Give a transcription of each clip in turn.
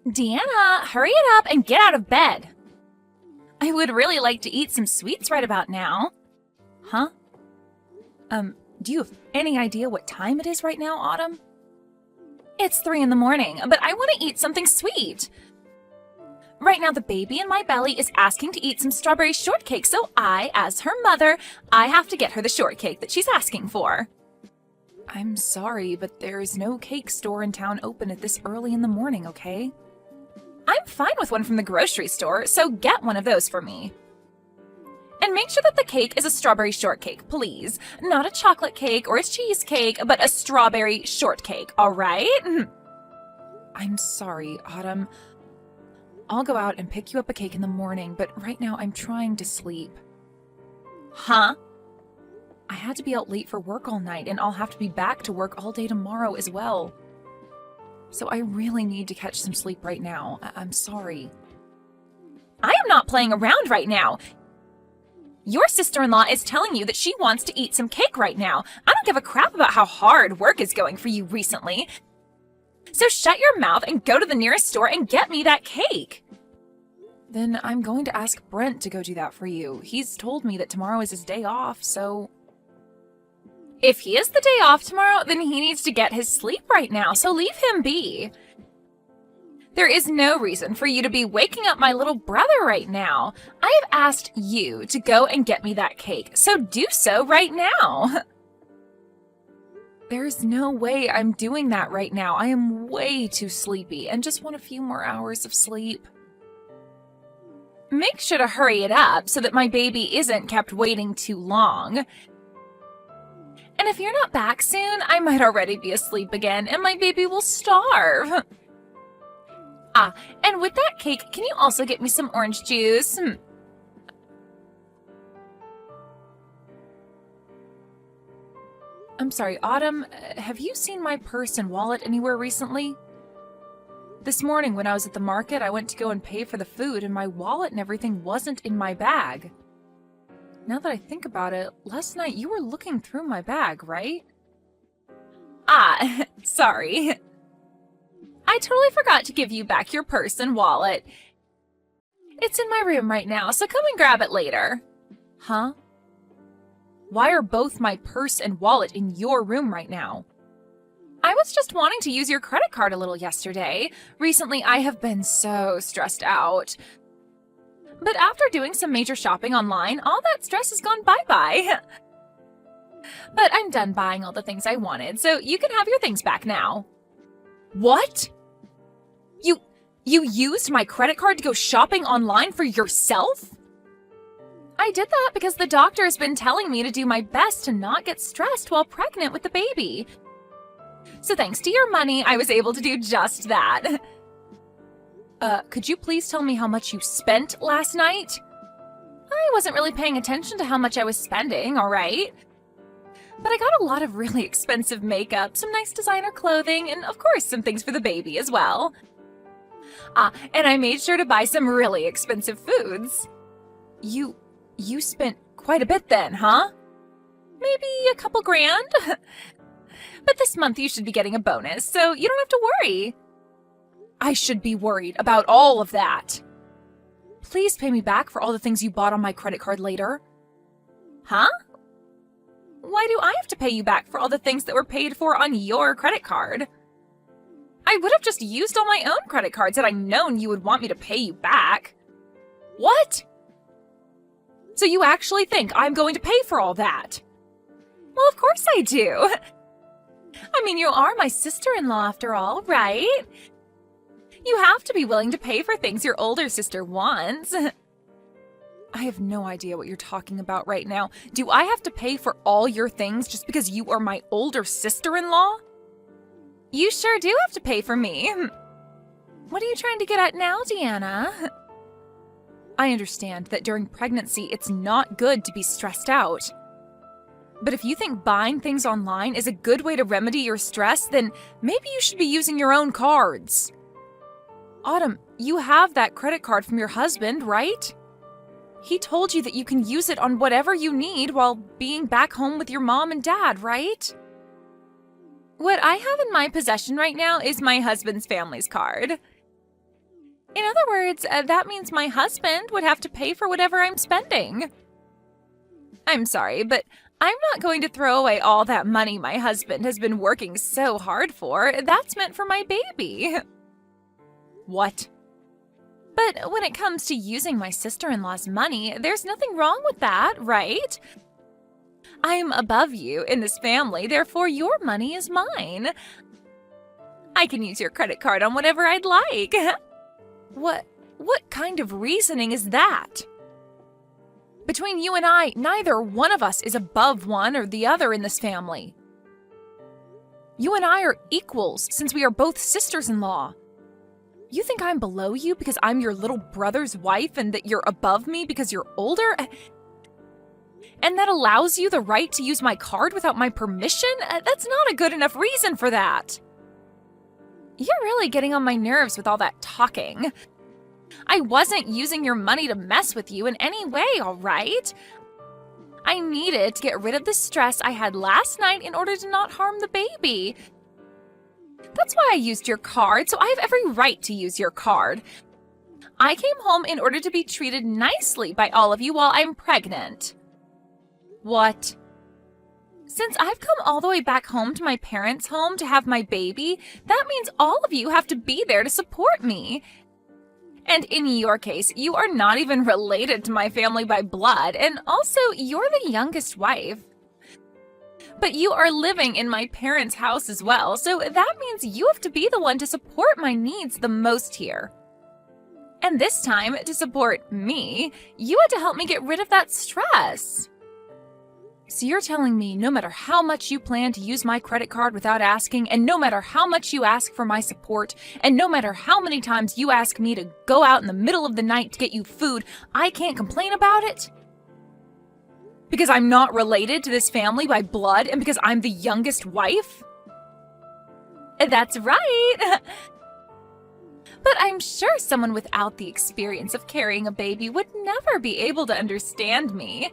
Deanna, hurry it up and get out of bed. I would really like to eat some sweets right about now. Huh? Do you have any idea what time it is right now, Autumn? It's 3 in the morning, but I want to eat something sweet. Right now, the baby in my belly is asking to eat some strawberry shortcake, so I, as her mother, I have to get her the shortcake that she's asking for. I'm sorry, but there is no cake store in town open at this early in the morning, okay? I'm fine with one from the grocery store, so get one of those for me. And make sure that the cake is a strawberry shortcake, please. Not a chocolate cake or a cheesecake, but a strawberry shortcake, all right? I'm sorry, Autumn. I'll go out and pick you up a cake in the morning, but right now I'm trying to sleep. Huh? I had to be out late for work all night, and I'll have to be back to work all day tomorrow as well. So I really need to catch some sleep right now. I'm sorry. I am not playing around right now. Your sister-in-law is telling you that she wants to eat some cake right now. I don't give a crap about how hard work is going for you recently. So shut your mouth and go to the nearest store and get me that cake. Then I'm going to ask Brent to go do that for you. He's told me that tomorrow is his day off, so... If he has the day off tomorrow, then he needs to get his sleep right now, so leave him be. There is no reason for you to be waking up my little brother right now. I have asked you to go and get me that cake, so do so right now. There's no way I'm doing that right now. I am way too sleepy and just want a few more hours of sleep. Make sure to hurry it up so that my baby isn't kept waiting too long. And if you're not back soon, I might already be asleep again and my baby will starve. And with that cake, can you also get me some orange juice? I'm sorry, Autumn, have you seen my purse and wallet anywhere recently? This morning when I was at the market, I went to go and pay for the food and my wallet and everything wasn't in my bag. Now that I think about it, last night you were looking through my bag, right? Sorry. I totally forgot to give you back your purse and wallet. It's in my room right now, so come and grab it later. Huh? Why are both my purse and wallet in your room right now? I was just wanting to use your credit card a little yesterday. Recently, I have been so stressed out. But after doing some major shopping online, all that stress has gone bye-bye. But I'm done buying all the things I wanted, so you can have your things back now. What? You used my credit card to go shopping online for yourself? I did that because the doctor has been telling me to do my best to not get stressed while pregnant with the baby. So thanks to your money, I was able to do just that. Could you please tell me how much you spent last night? I wasn't really paying attention to how much I was spending, all right? But I got a lot of really expensive makeup, some nice designer clothing, and of course some things for the baby as well. And I made sure to buy some really expensive foods. You spent quite a bit then, huh? Maybe a couple grand? But this month you should be getting a bonus, so you don't have to worry. I should be worried about all of that. Please pay me back for all the things you bought on my credit card later. Huh? Why do I have to pay you back for all the things that were paid for on your credit card? I would have just used all my own credit cards had I known you would want me to pay you back. What? So you actually think I'm going to pay for all that? Well, of course I do. I mean, you are my sister-in-law after all, right? You have to be willing to pay for things your older sister wants. I have no idea what you're talking about right now. Do I have to pay for all your things just because you are my older sister-in-law? You sure do have to pay for me. What are you trying to get at now, Deanna? I understand that during pregnancy, it's not good to be stressed out. But if you think buying things online is a good way to remedy your stress, then maybe you should be using your own cards. Autumn, you have that credit card from your husband, right? He told you that you can use it on whatever you need while being back home with your mom and dad, right? What I have in my possession right now is my husband's family's card. In other words, that means my husband would have to pay for whatever I'm spending. I'm sorry, but I'm not going to throw away all that money my husband has been working so hard for. That's meant for my baby. What? But when it comes to using my sister-in-law's money, there's nothing wrong with that, right? I'm above you in this family, therefore your money is mine. I can use your credit card on whatever I'd like. What kind of reasoning is that? Between you and I, neither one of us is above one or the other in this family. You and I are equals since we are both sisters-in-law. You think I'm below you because I'm your little brother's wife and that you're above me because you're older? And that allows you the right to use my card without my permission? That's not a good enough reason for that. You're really getting on my nerves with all that talking. I wasn't using your money to mess with you in any way, all right? I needed to get rid of the stress I had last night in order to not harm the baby. That's why I used your card, so I have every right to use your card. I came home in order to be treated nicely by all of you while I'm pregnant. What? Since I've come all the way back home to my parents' home to have my baby, that means all of you have to be there to support me. And in your case, you are not even related to my family by blood, and also you're the youngest wife. But you are living in my parents' house as well, so that means you have to be the one to support my needs the most here. And this time, to support me, you had to help me get rid of that stress. So you're telling me no matter how much you plan to use my credit card without asking, and no matter how much you ask for my support, and no matter how many times you ask me to go out in the middle of the night to get you food, I can't complain about it? Because I'm not related to this family by blood and because I'm the youngest wife? That's right! But I'm sure someone without the experience of carrying a baby would never be able to understand me.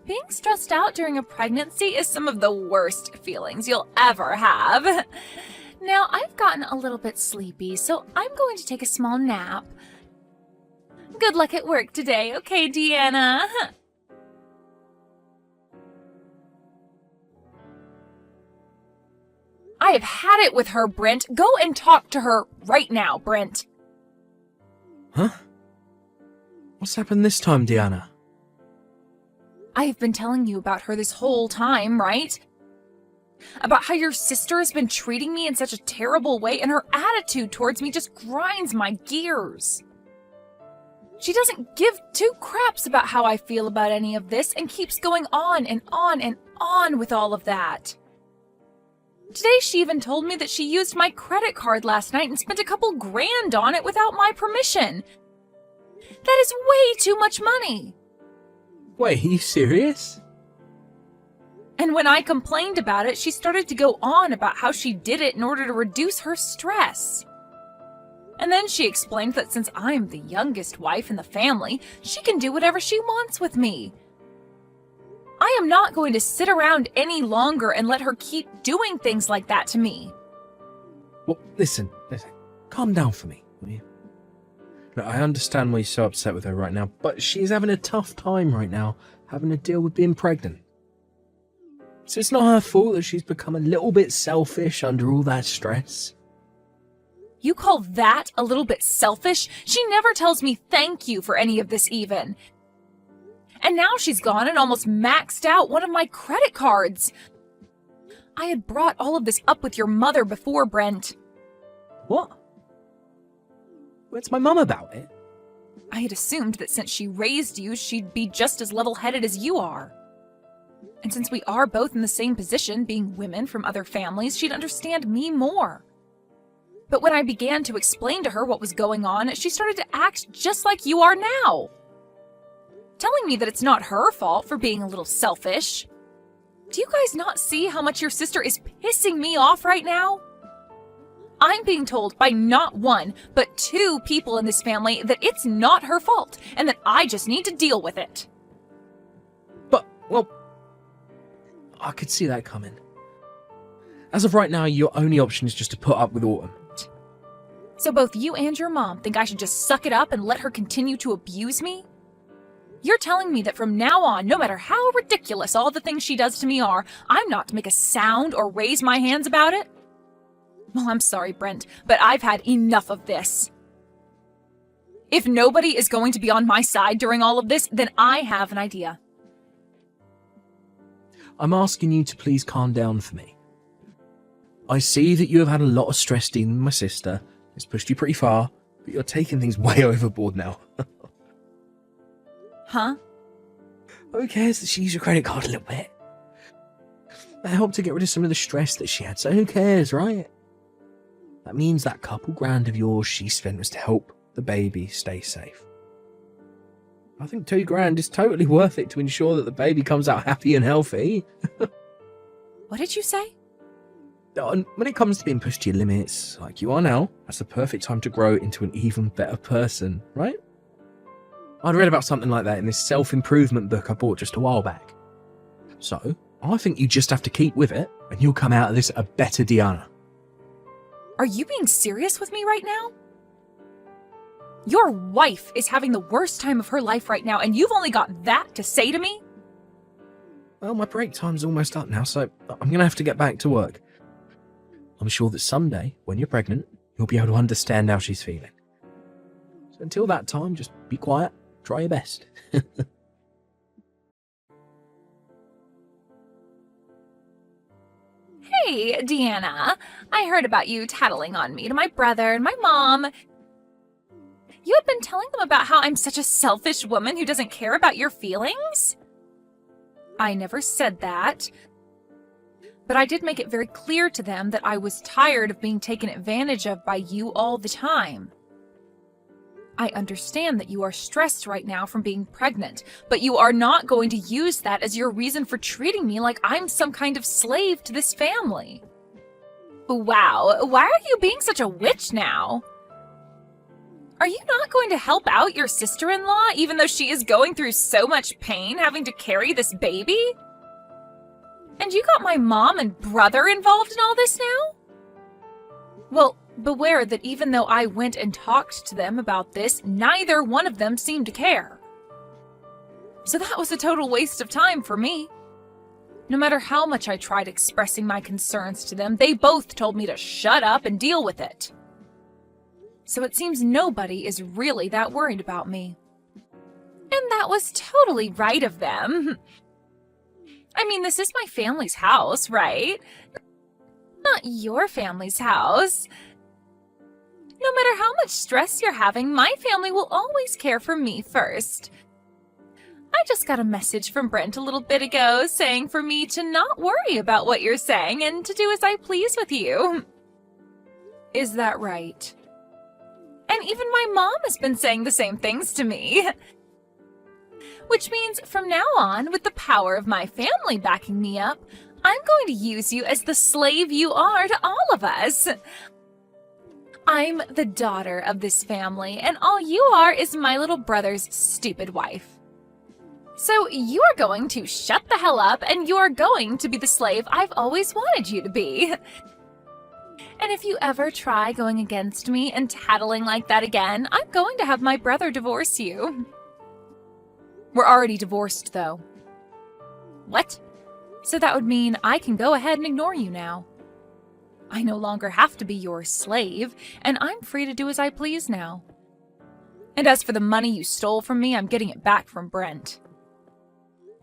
Being stressed out during a pregnancy is some of the worst feelings you'll ever have. Now, I've gotten a little bit sleepy, so I'm going to take a small nap. Good luck at work today, okay, Deanna? I have had it with her, Brent. Go and talk to her right now, Brent. Huh? What's happened this time, Deanna? I have been telling you about her this whole time, right? About how your sister has been treating me in such a terrible way, and her attitude towards me just grinds my gears. She doesn't give two craps about how I feel about any of this and keeps going on and on and on with all of that. Today she even told me that she used my credit card last night and spent a couple grand on it without my permission. That is way too much money. Wait, are you serious? And when I complained about it, she started to go on about how she did it in order to reduce her stress. And then she explained that since I'm the youngest wife in the family, she can do whatever she wants with me. I am not going to sit around any longer and let her keep doing things like that to me. Well, listen. Calm down for me, will you? Look, I understand why you're so upset with her right now, but she's having a tough time right now, having to deal with being pregnant. So it's not her fault that she's become a little bit selfish under all that stress. You call that a little bit selfish? She never tells me thank you for any of this even. And now she's gone and almost maxed out one of my credit cards. I had brought all of this up with your mother before, Brent. What? Where's my mum about it? I had assumed that since she raised you, she'd be just as level-headed as you are. And since we are both in the same position, being women from other families, she'd understand me more. But when I began to explain to her what was going on, she started to act just like you are now. Telling me that it's not her fault for being a little selfish. Do you guys not see how much your sister is pissing me off right now? I'm being told by not one, but two people in this family that it's not her fault, and that I just need to deal with it. But, well, I could see that coming. As of right now, your only option is just to put up with Autumn. So both you and your mom think I should just suck it up and let her continue to abuse me? You're telling me that from now on, no matter how ridiculous all the things she does to me are, I'm not to make a sound or raise my hands about it? Well, I'm sorry, Brent, but I've had enough of this. If nobody is going to be on my side during all of this, then I have an idea. I'm asking you to please calm down for me. I see that you have had a lot of stress dealing with my sister. It's pushed you pretty far, but you're taking things way overboard now. Huh? Who cares that she used your credit card a little bit? That helped to get rid of some of the stress that she had, so who cares, right? That means that couple grand of yours she spent was to help the baby stay safe. I think $2,000 is totally worth it to ensure that the baby comes out happy and healthy. What did you say? When it comes to being pushed to your limits, like you are now, that's the perfect time to grow into an even better person, right? I'd read about something like that in this self-improvement book I bought just a while back. So, I think you just have to keep with it, and you'll come out of this a better Deanna. Are you being serious with me right now? Your wife is having the worst time of her life right now, and you've only got that to say to me? Well, my break time's almost up now, so I'm going to have to get back to work. I'm sure that someday, when you're pregnant, you'll be able to understand how she's feeling. So until that time, just be quiet, try your best. Hey, Deanna, I heard about you tattling on me to my brother and my mom. You had been telling them about how I'm such a selfish woman who doesn't care about your feelings? I never said that. But I did make it very clear to them that I was tired of being taken advantage of by you all the time. I understand that you are stressed right now from being pregnant, but you are not going to use that as your reason for treating me like I'm some kind of slave to this family. Wow, why are you being such a witch now? Are you not going to help out your sister-in-law even though she is going through so much pain having to carry this baby? And you got my mom and brother involved in all this now? Well, beware that even though I went and talked to them about this, neither one of them seemed to care. So that was a total waste of time for me. No matter how much I tried expressing my concerns to them, they both told me to shut up and deal with it. So it seems nobody is really that worried about me. And that was totally right of them. I mean, this is my family's house, right? Not your family's house. No matter how much stress you're having, my family will always care for me first. I just got a message from Brent a little bit ago saying for me to not worry about what you're saying and to do as I please with you. Is that right? And even my mom has been saying the same things to me. Which means from now on, with the power of my family backing me up, I'm going to use you as the slave you are to all of us. I'm the daughter of this family, and all you are is my little brother's stupid wife. So you are going to shut the hell up, and you are going to be the slave I've always wanted you to be. And if you ever try going against me and tattling like that again, I'm going to have my brother divorce you. We're already divorced, though. What? So that would mean I can go ahead and ignore you now. I no longer have to be your slave, and I'm free to do as I please now. And as for the money you stole from me, I'm getting it back from Brent.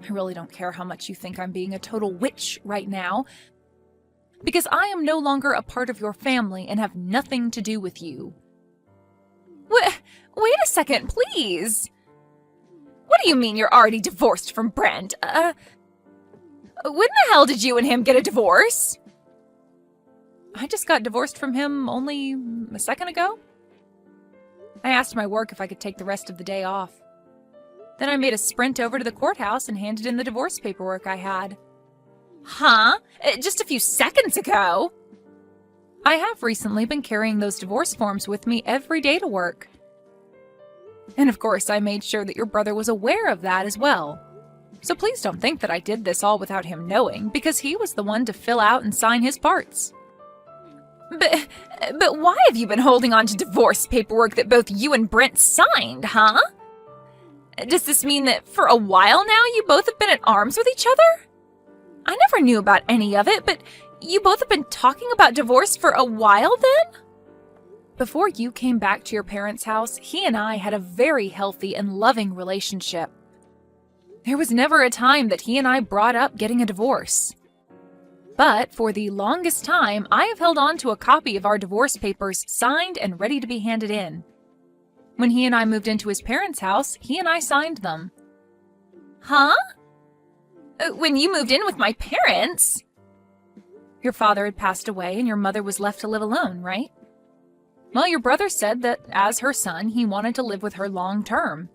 I really don't care how much you think I'm being a total witch right now, because I am no longer a part of your family and have nothing to do with you. Wait a second, please! What do you mean you're already divorced from Brent? When the hell did you and him get a divorce? I just got divorced from him only a second ago. I asked my work if I could take the rest of the day off. Then I made a sprint over to the courthouse and handed in the divorce paperwork I had. Huh? Just a few seconds ago? I have recently been carrying those divorce forms with me every day to work. And of course, I made sure that your brother was aware of that as well. So please don't think that I did this all without him knowing, because he was the one to fill out and sign his parts. But But why have you been holding on to divorce paperwork that both you and Brent signed, huh? Does this mean that for a while now you both have been at arms with each other? I never knew about any of it, but you both have been talking about divorce for a while then? Before you came back to your parents' house, he and I had a very healthy and loving relationship. There was never a time that he and I brought up getting a divorce. But for the longest time, I have held on to a copy of our divorce papers signed and ready to be handed in. When he and I moved into his parents' house, he and I signed them. Huh? When you moved in with my parents? Your father had passed away and your mother was left to live alone, right? Well, your brother said that as her son, he wanted to live with her long term.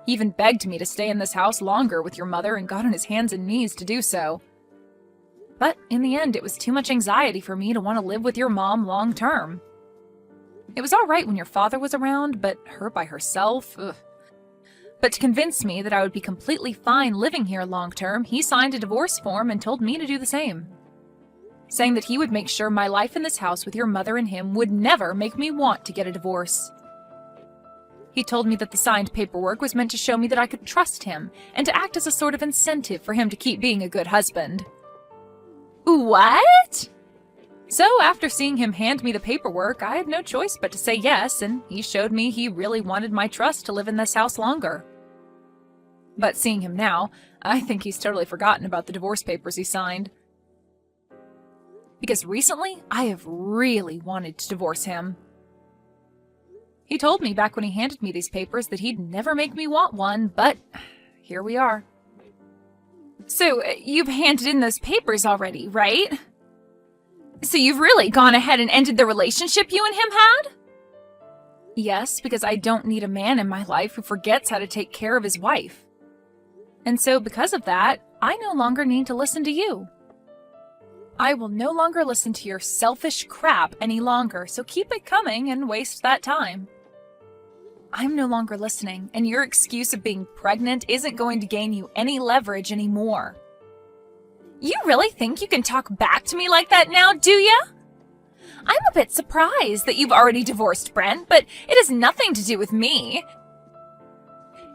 He even begged me to stay in this house longer with your mother and got on his hands and knees to do so. But in the end, it was too much anxiety for me to want to live with your mom long term. It was all right when your father was around, but her by herself, ugh. But to convince me that I would be completely fine living here long term, he signed a divorce form and told me to do the same, saying that he would make sure my life in this house with your mother and him would never make me want to get a divorce. He told me that the signed paperwork was meant to show me that I could trust him and to act as a sort of incentive for him to keep being a good husband. What? So after seeing him hand me the paperwork, I had no choice but to say yes, and he showed me he really wanted my trust to live in this house longer. But seeing him now, I think he's totally forgotten about the divorce papers he signed. Because recently, I have really wanted to divorce him. He told me back when he handed me these papers that he'd never make me want one, but here we are. So, you've handed in those papers already, right? So you've really gone ahead and ended the relationship you and him had? Yes, because I don't need a man in my life who forgets how to take care of his wife. And so because of that, I no longer need to listen to you. I will no longer listen to your selfish crap any longer, so keep it coming and waste that time. I'm no longer listening, and your excuse of being pregnant isn't going to gain you any leverage anymore. You really think you can talk back to me like that now, do ya? I'm a bit surprised that you've already divorced Brent, but it has nothing to do with me.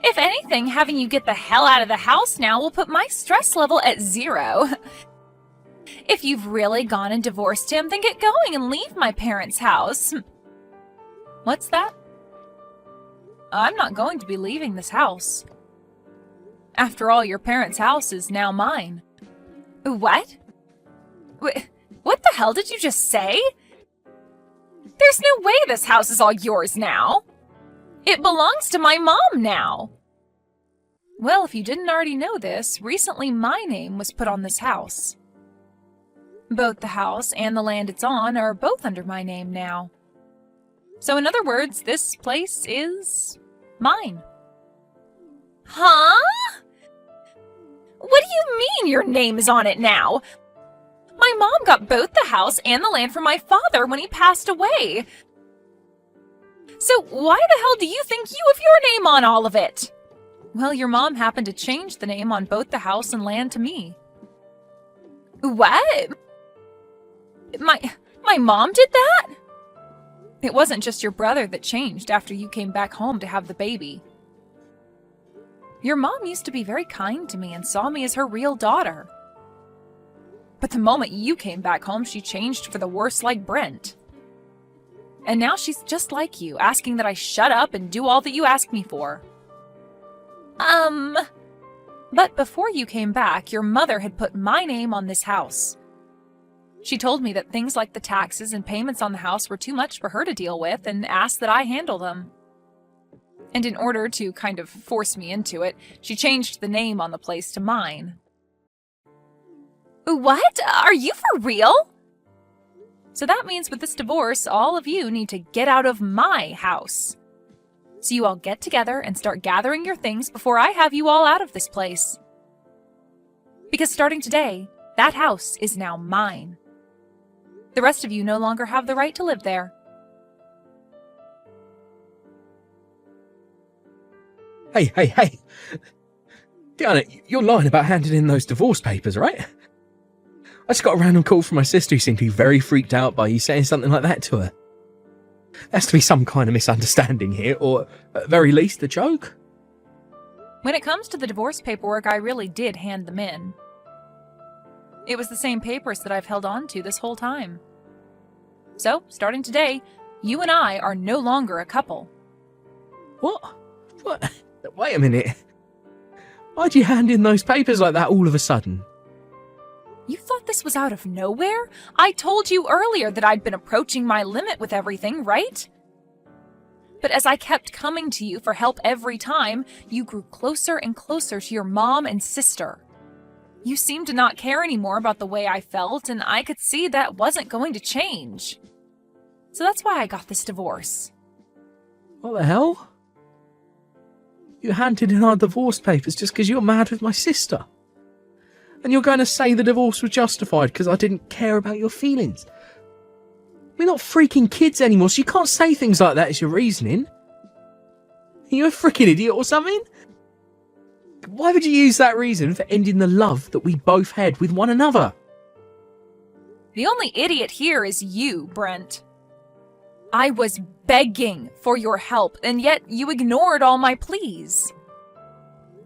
If anything, having you get the hell out of the house now will put my stress level at 0. If you've really gone and divorced him, then get going and leave my parents' house. What's that? I'm not going to be leaving this house. After all, your parents' house is now mine. What? What the hell did you just say? There's no way this house is all yours now. It belongs to my mom now. Well, if you didn't already know this, recently my name was put on this house. Both the house and the land it's on are both under my name now. So in other words, this place is mine. Huh? What do you mean your name is on it now? My mom got both the house and the land from my father when he passed away. So why the hell do you think you have your name on all of it? Well, your mom happened to change the name on both the house and land to me. What? My mom did that? It wasn't just your brother that changed after you came back home to have the baby. Your mom used to be very kind to me and saw me as her real daughter. But the moment you came back home, she changed for the worse like Brent. And now she's just like you, asking that I shut up and do all that you ask me for. But before you came back, your mother had put my name on this house. She told me that things like the taxes and payments on the house were too much for her to deal with and asked that I handle them. And in order to kind of force me into it, she changed the name on the place to mine. What? Are you for real? So that means with this divorce, all of you need to get out of my house. So you all get together and start gathering your things before I have you all out of this place. Because starting today, that house is now mine. The rest of you no longer have the right to live there. Hey. Diana, you're lying about handing in those divorce papers, right? I just got a random call from my sister who seemed to be very freaked out by you saying something like that to her. There has to be some kind of misunderstanding here, or at the very least, a joke. When it comes to the divorce paperwork, I really did hand them in. It was the same papers that I've held on to this whole time. So, starting today, you and I are no longer a couple. What? Wait a minute. Why'd you hand in those papers like that all of a sudden? You thought this was out of nowhere? I told you earlier that I'd been approaching my limit with everything, right? But as I kept coming to you for help every time, you grew closer and closer to your mom and sister. You seemed to not care anymore about the way I felt, and I could see that wasn't going to change. So that's why I got this divorce. What the hell? You handed in our divorce papers just because you're mad with my sister. And you're going to say the divorce was justified because I didn't care about your feelings. We're not freaking kids anymore, so you can't say things like that as your reasoning. Are you a freaking idiot or something? Why would you use that reason for ending the love that we both had with one another? The only idiot here is you, Brent. I was begging for your help, and yet you ignored all my pleas.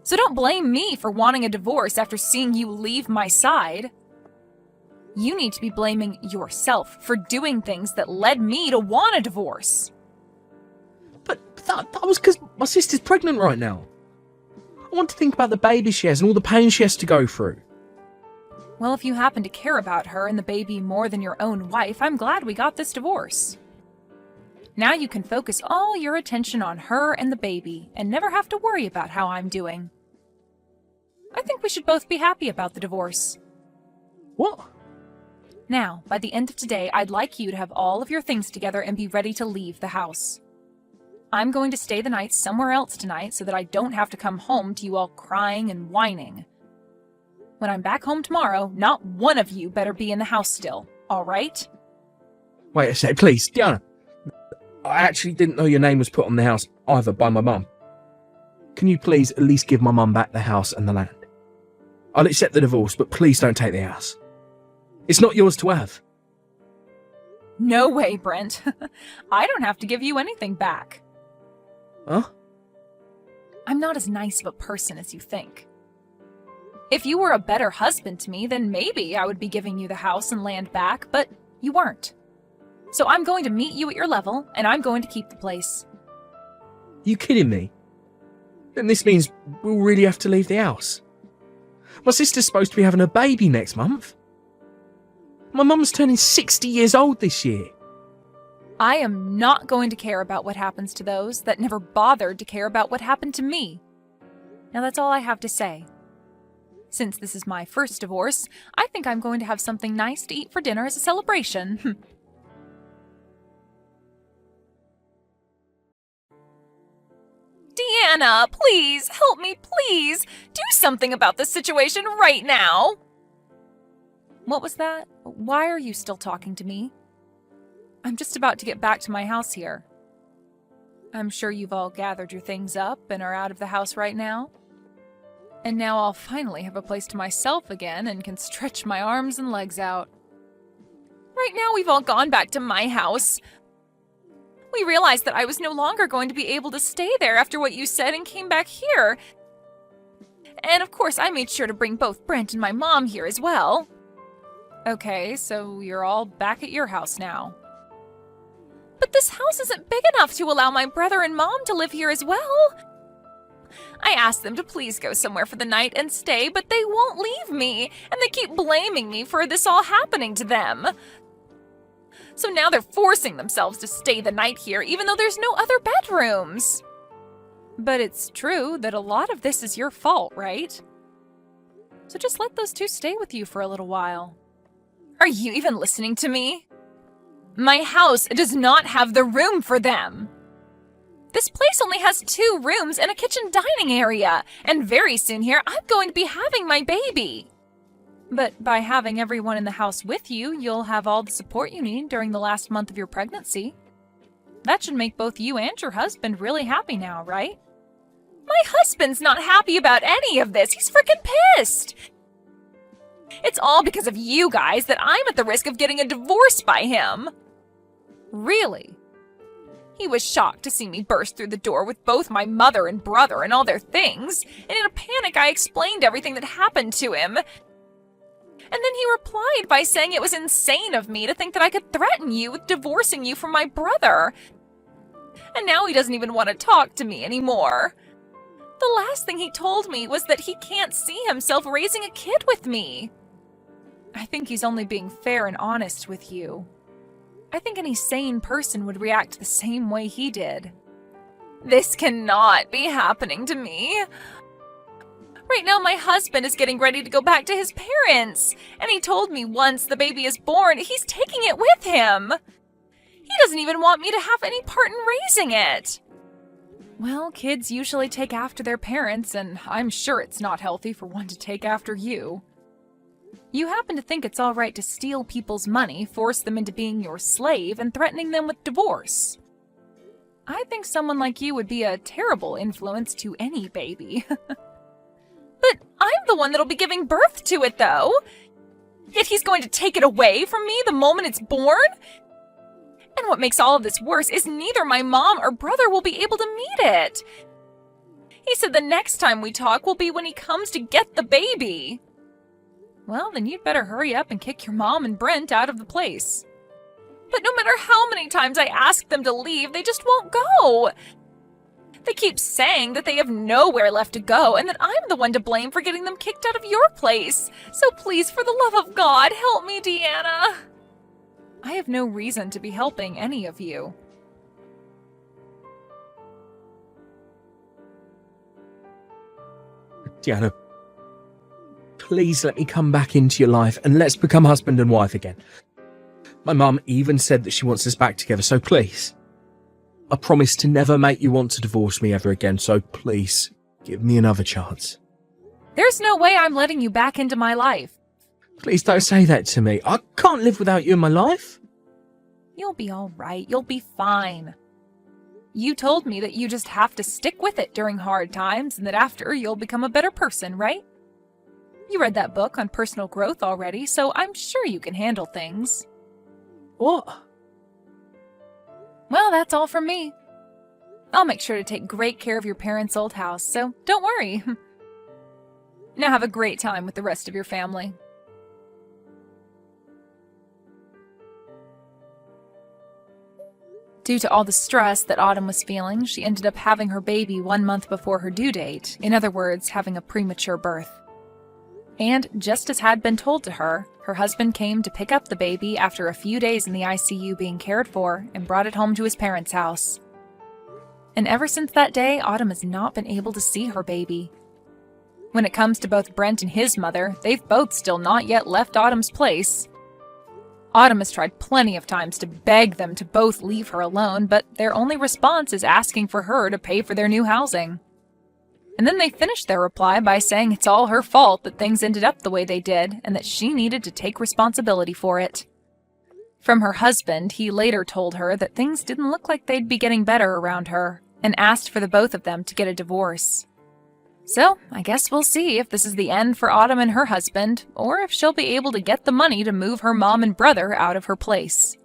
So don't blame me for wanting a divorce after seeing you leave my side. You need to be blaming yourself for doing things that led me to want a divorce. But that was because my sister's pregnant right now. I want to think about the baby she has and all the pain she has to go through. Well, if you happen to care about her and the baby more than your own wife, I'm glad we got this divorce. Now you can focus all your attention on her and the baby and never have to worry about how I'm doing. I think we should both be happy about the divorce. What? Now, by the end of today, I'd like you to have all of your things together and be ready to leave the house. I'm going to stay the night somewhere else tonight so that I don't have to come home to you all crying and whining. When I'm back home tomorrow, not one of you better be in the house still, all right? Wait a sec, please, Diana. I actually didn't know your name was put on the house either by my mum. Can you please at least give my mum back the house and the land? I'll accept the divorce, but please don't take the house. It's not yours to have. No way, Brent. I don't have to give you anything back. Huh? I'm not as nice of a person as you think. If you were a better husband to me, then maybe I would be giving you the house and land back, but you weren't. So I'm going to meet you at your level, and I'm going to keep the place. You kidding me? Then this means we'll really have to leave the house. My sister's supposed to be having a baby next month. My mum's turning 60 years old this year. I am not going to care about what happens to those that never bothered to care about what happened to me. Now that's all I have to say. Since this is my first divorce, I think I'm going to have something nice to eat for dinner as a celebration. Deanna, please, help me, please. Do something about this situation right now. What was that? Why are you still talking to me? I'm just about to get back to my house here. I'm sure you've all gathered your things up and are out of the house right now. And now I'll finally have a place to myself again and can stretch my arms and legs out. Right now we've all gone back to my house. We realized that I was no longer going to be able to stay there after what you said and came back here. And of course I made sure to bring both Brent and my mom here as well. Okay, so you're all back at your house now. But this house isn't big enough to allow my brother and mom to live here as well. I asked them to please go somewhere for the night and stay, but they won't leave me, and they keep blaming me for this all happening to them. So now they're forcing themselves to stay the night here, even though there's no other bedrooms. But it's true that a lot of this is your fault, right? So just let those two stay with you for a little while. Are you even listening to me? My house does not have the room for them. This place only has 2 rooms and a kitchen dining area, and very soon here I'm going to be having my baby. But by having everyone in the house with you, you'll have all the support you need during the last month of your pregnancy. That should make both you and your husband really happy now, right? My husband's not happy about any of this. He's freaking pissed. It's all because of you guys that I'm at the risk of getting a divorce by him. Really? He was shocked to see me burst through the door with both my mother and brother and all their things, and in a panic I explained everything that happened to him. And then he replied by saying it was insane of me to think that I could threaten you with divorcing you from my brother. And now he doesn't even want to talk to me anymore. The last thing he told me was that he can't see himself raising a kid with me. I think he's only being fair and honest with you. I think any sane person would react the same way he did. This cannot be happening to me. Right now, my husband is getting ready to go back to his parents, and he told me once the baby is born, he's taking it with him. He doesn't even want me to have any part in raising it. Well, kids usually take after their parents, and I'm sure it's not healthy for one to take after you. You happen to think it's all right to steal people's money, force them into being your slave, and threatening them with divorce. I think someone like you would be a terrible influence to any baby. But I'm the one that'll be giving birth to it, though. Yet he's going to take it away from me the moment it's born? And what makes all of this worse is neither my mom or brother will be able to meet it. He said the next time we talk will be when he comes to get the baby. Well, then you'd better hurry up and kick your mom and Brent out of the place. But no matter how many times I ask them to leave, they just won't go. They keep saying that they have nowhere left to go and that I'm the one to blame for getting them kicked out of your place. So please, for the love of God, help me, Deanna. I have no reason to be helping any of you. Deanna, please let me come back into your life and let's become husband and wife again. My mum even said that she wants us back together, so please. I promise to never make you want to divorce me ever again, so please, give me another chance. There's no way I'm letting you back into my life. Please don't say that to me. I can't live without you in my life. You'll be all right. You'll be fine. You told me that you just have to stick with it during hard times and that after you'll become a better person, right? You read that book on personal growth already, so I'm sure you can handle things. What? Well, that's all from me. I'll make sure to take great care of your parents' old house, so don't worry. Now have a great time with the rest of your family. Due to all the stress that Autumn was feeling, she ended up having her baby 1 month before her due date, in other words, having a premature birth. And just as had been told to her, her husband came to pick up the baby after a few days in the ICU being cared for and brought it home to his parents' house. And ever since that day, Autumn has not been able to see her baby. When it comes to both Brent and his mother, they've both still not yet left Autumn's place. Autumn has tried plenty of times to beg them to both leave her alone, but their only response is asking for her to pay for their new housing. And then they finished their reply by saying it's all her fault that things ended up the way they did, and that she needed to take responsibility for it. From her husband, he later told her that things didn't look like they'd be getting better around her, and asked for the both of them to get a divorce. So, I guess we'll see if this is the end for Autumn and her husband, or if she'll be able to get the money to move her mom and brother out of her place.